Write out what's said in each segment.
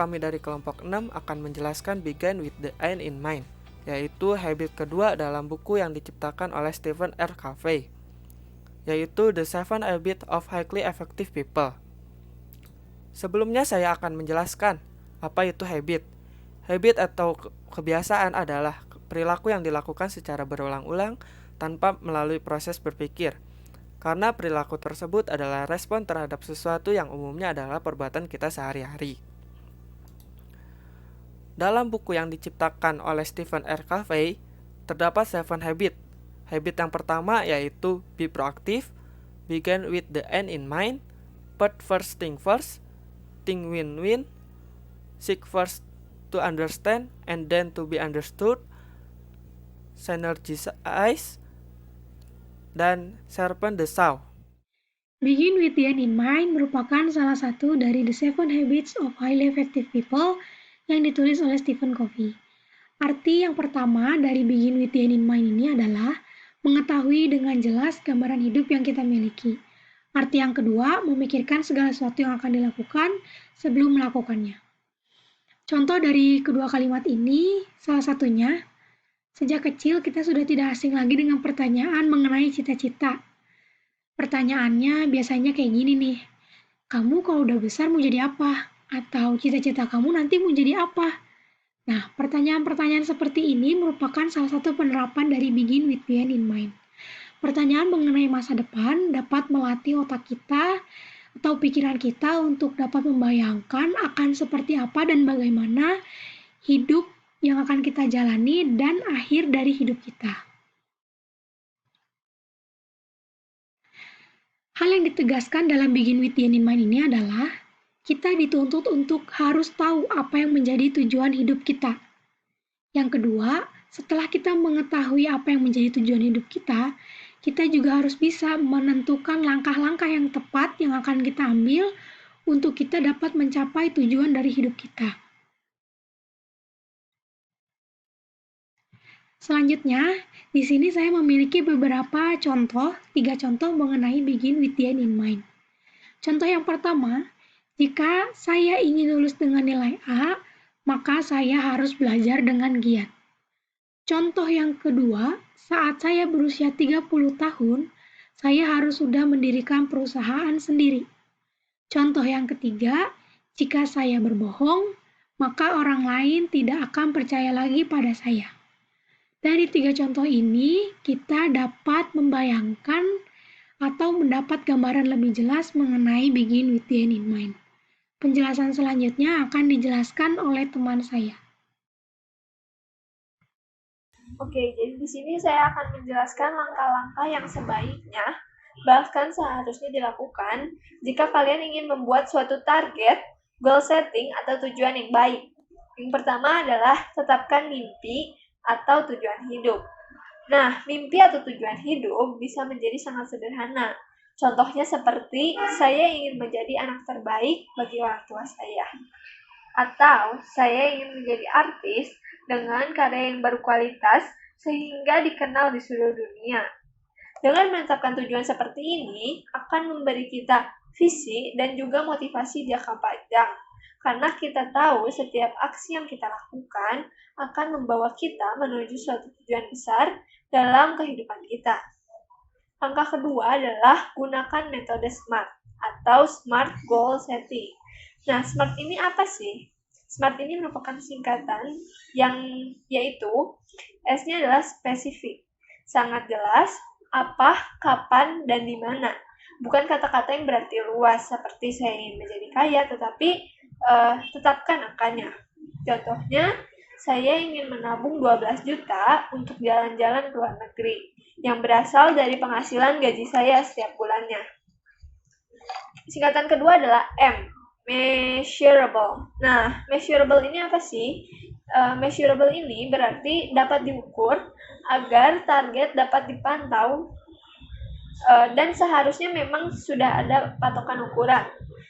kami dari kelompok 6 akan menjelaskan Begin with the End in Mind, yaitu habit kedua dalam buku yang diciptakan oleh Stephen R. Covey, yaitu The 7 Habits of Highly Effective People. Sebelumnya saya akan menjelaskan apa itu habit. Habit atau kebiasaan adalah perilaku yang dilakukan secara berulang-ulang tanpa melalui proses berpikir. Karena perilaku tersebut adalah respon terhadap sesuatu yang umumnya adalah perbuatan kita sehari-hari. Dalam buku yang diciptakan oleh Stephen R. Covey, terdapat 7 habit. Habit yang pertama yaitu be proactive, begin with the end in mind, put first thing first, think win-win, seek first to understand and then to be understood, synergize, dan sharpen the saw. Begin with the end in mind merupakan salah satu dari The 7 Habits of Highly Effective People yang ditulis oleh Stephen Covey. Arti yang pertama dari Begin with the end in mind ini adalah mengetahui dengan jelas gambaran hidup yang kita miliki. Arti yang kedua, memikirkan segala sesuatu yang akan dilakukan sebelum melakukannya. Contoh dari kedua kalimat ini, salah satunya, sejak kecil kita sudah tidak asing lagi dengan pertanyaan mengenai cita-cita. Pertanyaannya biasanya kayak gini nih, kamu kalau udah besar mau jadi apa? Atau cita-cita kamu nanti mau jadi apa? Nah, pertanyaan-pertanyaan seperti ini merupakan salah satu penerapan dari Begin with the End in Mind. Pertanyaan mengenai masa depan dapat melatih otak kita atau pikiran kita untuk dapat membayangkan akan seperti apa dan bagaimana hidup yang akan kita jalani dan akhir dari hidup kita. Hal yang ditegaskan dalam Begin with the End in Mind ini adalah kita dituntut untuk harus tahu apa yang menjadi tujuan hidup kita. Yang kedua, setelah kita mengetahui apa yang menjadi tujuan hidup kita juga harus bisa menentukan langkah-langkah yang tepat yang akan kita ambil untuk kita dapat mencapai tujuan dari hidup kita. Selanjutnya, di sini saya memiliki beberapa contoh, 3 contoh mengenai Begin with the End in Mind. Contoh yang pertama, jika saya ingin lulus dengan nilai A, maka saya harus belajar dengan giat. Contoh yang kedua, saat saya berusia 30 tahun, saya harus sudah mendirikan perusahaan sendiri. Contoh yang ketiga, jika saya berbohong, maka orang lain tidak akan percaya lagi pada saya. Dari 3 contoh ini, kita dapat membayangkan atau mendapat gambaran lebih jelas mengenai Begin with the End in Mind. Penjelasan selanjutnya akan dijelaskan oleh teman saya. Oke, jadi di sini saya akan menjelaskan langkah-langkah yang sebaiknya bahkan seharusnya dilakukan jika kalian ingin membuat suatu target, goal setting, atau tujuan yang baik. Yang pertama adalah tetapkan mimpi atau tujuan hidup. Nah, mimpi atau tujuan hidup bisa menjadi sangat sederhana. Contohnya seperti, saya ingin menjadi anak terbaik bagi orang tua saya. Atau, saya ingin menjadi artis dengan karya yang berkualitas sehingga dikenal di seluruh dunia. Dengan menetapkan tujuan seperti ini, akan memberi kita visi dan juga motivasi jangka panjang. Karena kita tahu setiap aksi yang kita lakukan akan membawa kita menuju suatu tujuan besar dalam kehidupan kita. Langkah kedua adalah gunakan metode SMART atau Smart Goal Setting. Nah, SMART ini apa sih? SMART ini merupakan singkatan yang yaitu S-nya adalah spesifik, sangat jelas, apa, kapan, dan di mana. Bukan kata-kata yang berarti luas seperti saya ingin menjadi kaya, tetapi tetapkan angkanya. Contohnya, saya ingin menabung 12 juta untuk jalan-jalan ke luar negeri yang berasal dari penghasilan gaji saya setiap bulannya. Singkatan kedua adalah M, measurable. Nah, measurable ini apa sih? Measurable ini berarti dapat diukur agar target dapat dipantau dan seharusnya memang sudah ada patokan ukuran.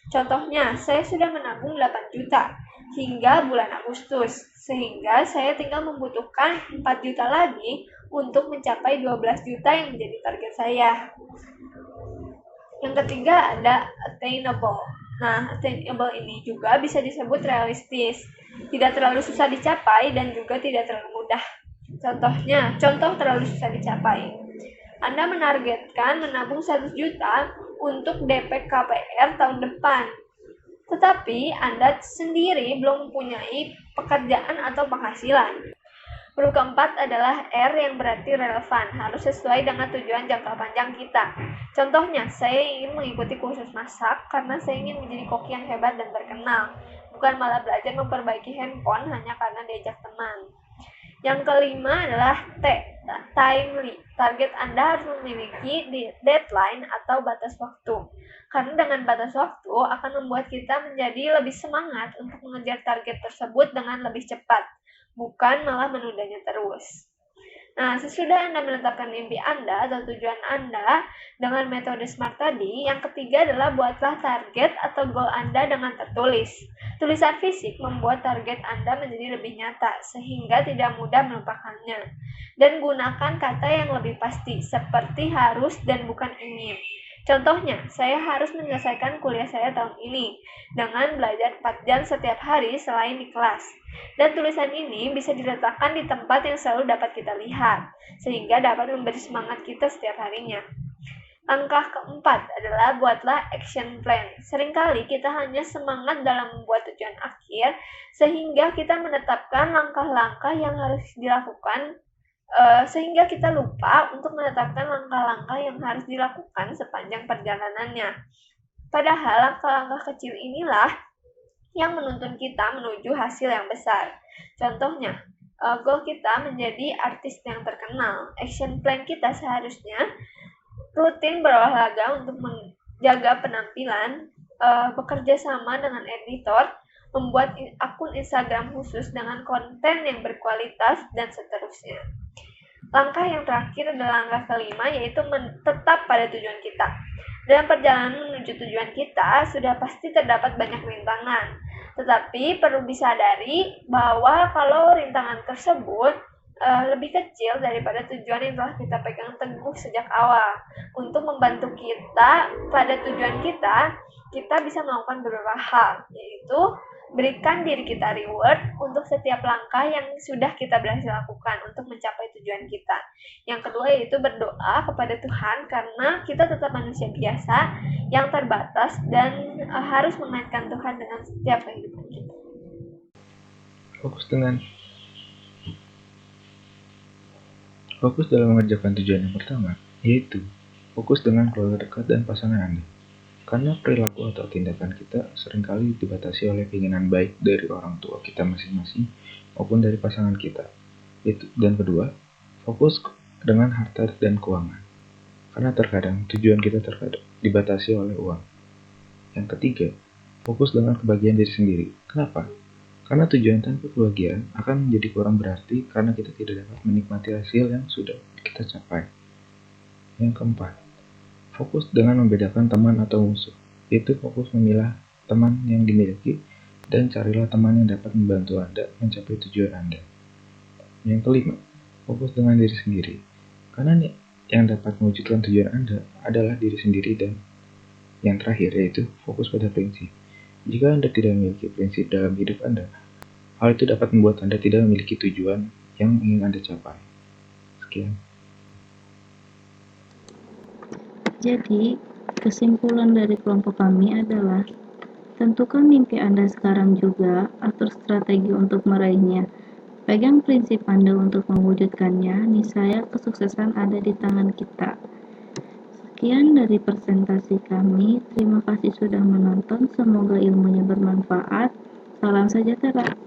Contohnya, saya sudah menabung 8 juta hingga bulan Agustus, sehingga saya tinggal membutuhkan 4 juta lagi untuk mencapai 12 juta yang menjadi target saya. Yang ketiga ada attainable. Nah, attainable ini juga bisa disebut realistis, tidak terlalu susah dicapai dan juga tidak terlalu mudah. Contoh terlalu susah dicapai. Anda menargetkan menabung 100 juta untuk DP KPR tahun depan. Tetapi Anda sendiri belum mempunyai pekerjaan atau penghasilan. Huruf keempat adalah R yang berarti relevan, harus sesuai dengan tujuan jangka panjang kita. Contohnya, saya ingin mengikuti kursus masak karena saya ingin menjadi koki yang hebat dan terkenal, bukan malah belajar memperbaiki handphone hanya karena diajak teman. Yang kelima adalah T, timely. Target Anda harus memiliki deadline atau batas waktu. Karena dengan batas waktu akan membuat kita menjadi lebih semangat untuk mengejar target tersebut dengan lebih cepat, bukan malah menundanya terus. Nah, sesudah Anda menetapkan mimpi Anda atau tujuan Anda dengan metode SMART tadi, yang ketiga adalah buatlah target atau goal Anda dengan tertulis. Tulisan fisik membuat target Anda menjadi lebih nyata, sehingga tidak mudah melupakannya. Dan gunakan kata yang lebih pasti, seperti harus dan bukan ingin. Contohnya, saya harus menyelesaikan kuliah saya tahun ini dengan belajar 4 jam setiap hari selain di kelas. Dan tulisan ini bisa diletakkan di tempat yang selalu dapat kita lihat, sehingga dapat memberi semangat kita setiap harinya. Langkah keempat adalah buatlah action plan. Seringkali kita hanya semangat dalam membuat tujuan akhir, sehingga kita menetapkan langkah-langkah yang harus dilakukan sehingga kita lupa untuk menetapkan langkah-langkah yang harus dilakukan sepanjang perjalanannya. Padahal langkah-langkah kecil inilah yang menuntun kita menuju hasil yang besar. Contohnya, goal kita menjadi artis yang terkenal. Action plan kita seharusnya rutin berolahraga untuk menjaga penampilan, bekerja sama dengan editor, membuat akun Instagram khusus dengan konten yang berkualitas, dan seterusnya. Langkah yang terakhir adalah langkah kelima, yaitu tetap pada tujuan kita. Dalam perjalanan menuju tujuan kita, sudah pasti terdapat banyak rintangan. Tetapi perlu disadari bahwa kalau rintangan tersebut lebih kecil daripada tujuan yang telah kita pegang teguh sejak awal. Untuk membantu kita pada tujuan kita, kita bisa melakukan beberapa hal, yaitu berikan diri kita reward untuk setiap langkah yang sudah kita berhasil lakukan untuk mencapai tujuan kita. Yang kedua yaitu berdoa kepada Tuhan, karena kita tetap manusia biasa yang terbatas dan harus mengaitkan Tuhan dengan setiap kehidupan kita. Fokus dalam mengerjakan tujuan yang pertama, yaitu fokus dengan keluarga dekat dan pasangan Anda. Karena perilaku atau tindakan kita seringkali dibatasi oleh keinginan baik dari orang tua kita masing-masing maupun dari pasangan kita. Dan kedua, fokus dengan harta dan keuangan. Karena terkadang tujuan kita dibatasi oleh uang. Yang ketiga, fokus dengan kebahagiaan diri sendiri. Kenapa? Karena tujuan tanpa kebahagiaan akan menjadi kurang berarti karena kita tidak dapat menikmati hasil yang sudah kita capai. Yang keempat, fokus dengan membedakan teman atau musuh, yaitu fokus memilah teman yang dimiliki dan carilah teman yang dapat membantu Anda mencapai tujuan Anda. Yang kelima, fokus dengan diri sendiri, karena yang dapat mewujudkan tujuan Anda adalah diri sendiri. Dan yang terakhir yaitu fokus pada prinsip. Jika Anda tidak memiliki prinsip dalam hidup Anda, hal itu dapat membuat Anda tidak memiliki tujuan yang ingin Anda capai. Sekian. Jadi, kesimpulan dari kelompok kami adalah tentukan mimpi Anda sekarang juga, atur strategi untuk meraihnya. Pegang prinsip Anda untuk mewujudkannya, niscaya kesuksesan ada di tangan kita. Sekian dari presentasi kami. Terima kasih sudah menonton. Semoga ilmunya bermanfaat. Salam sejahtera.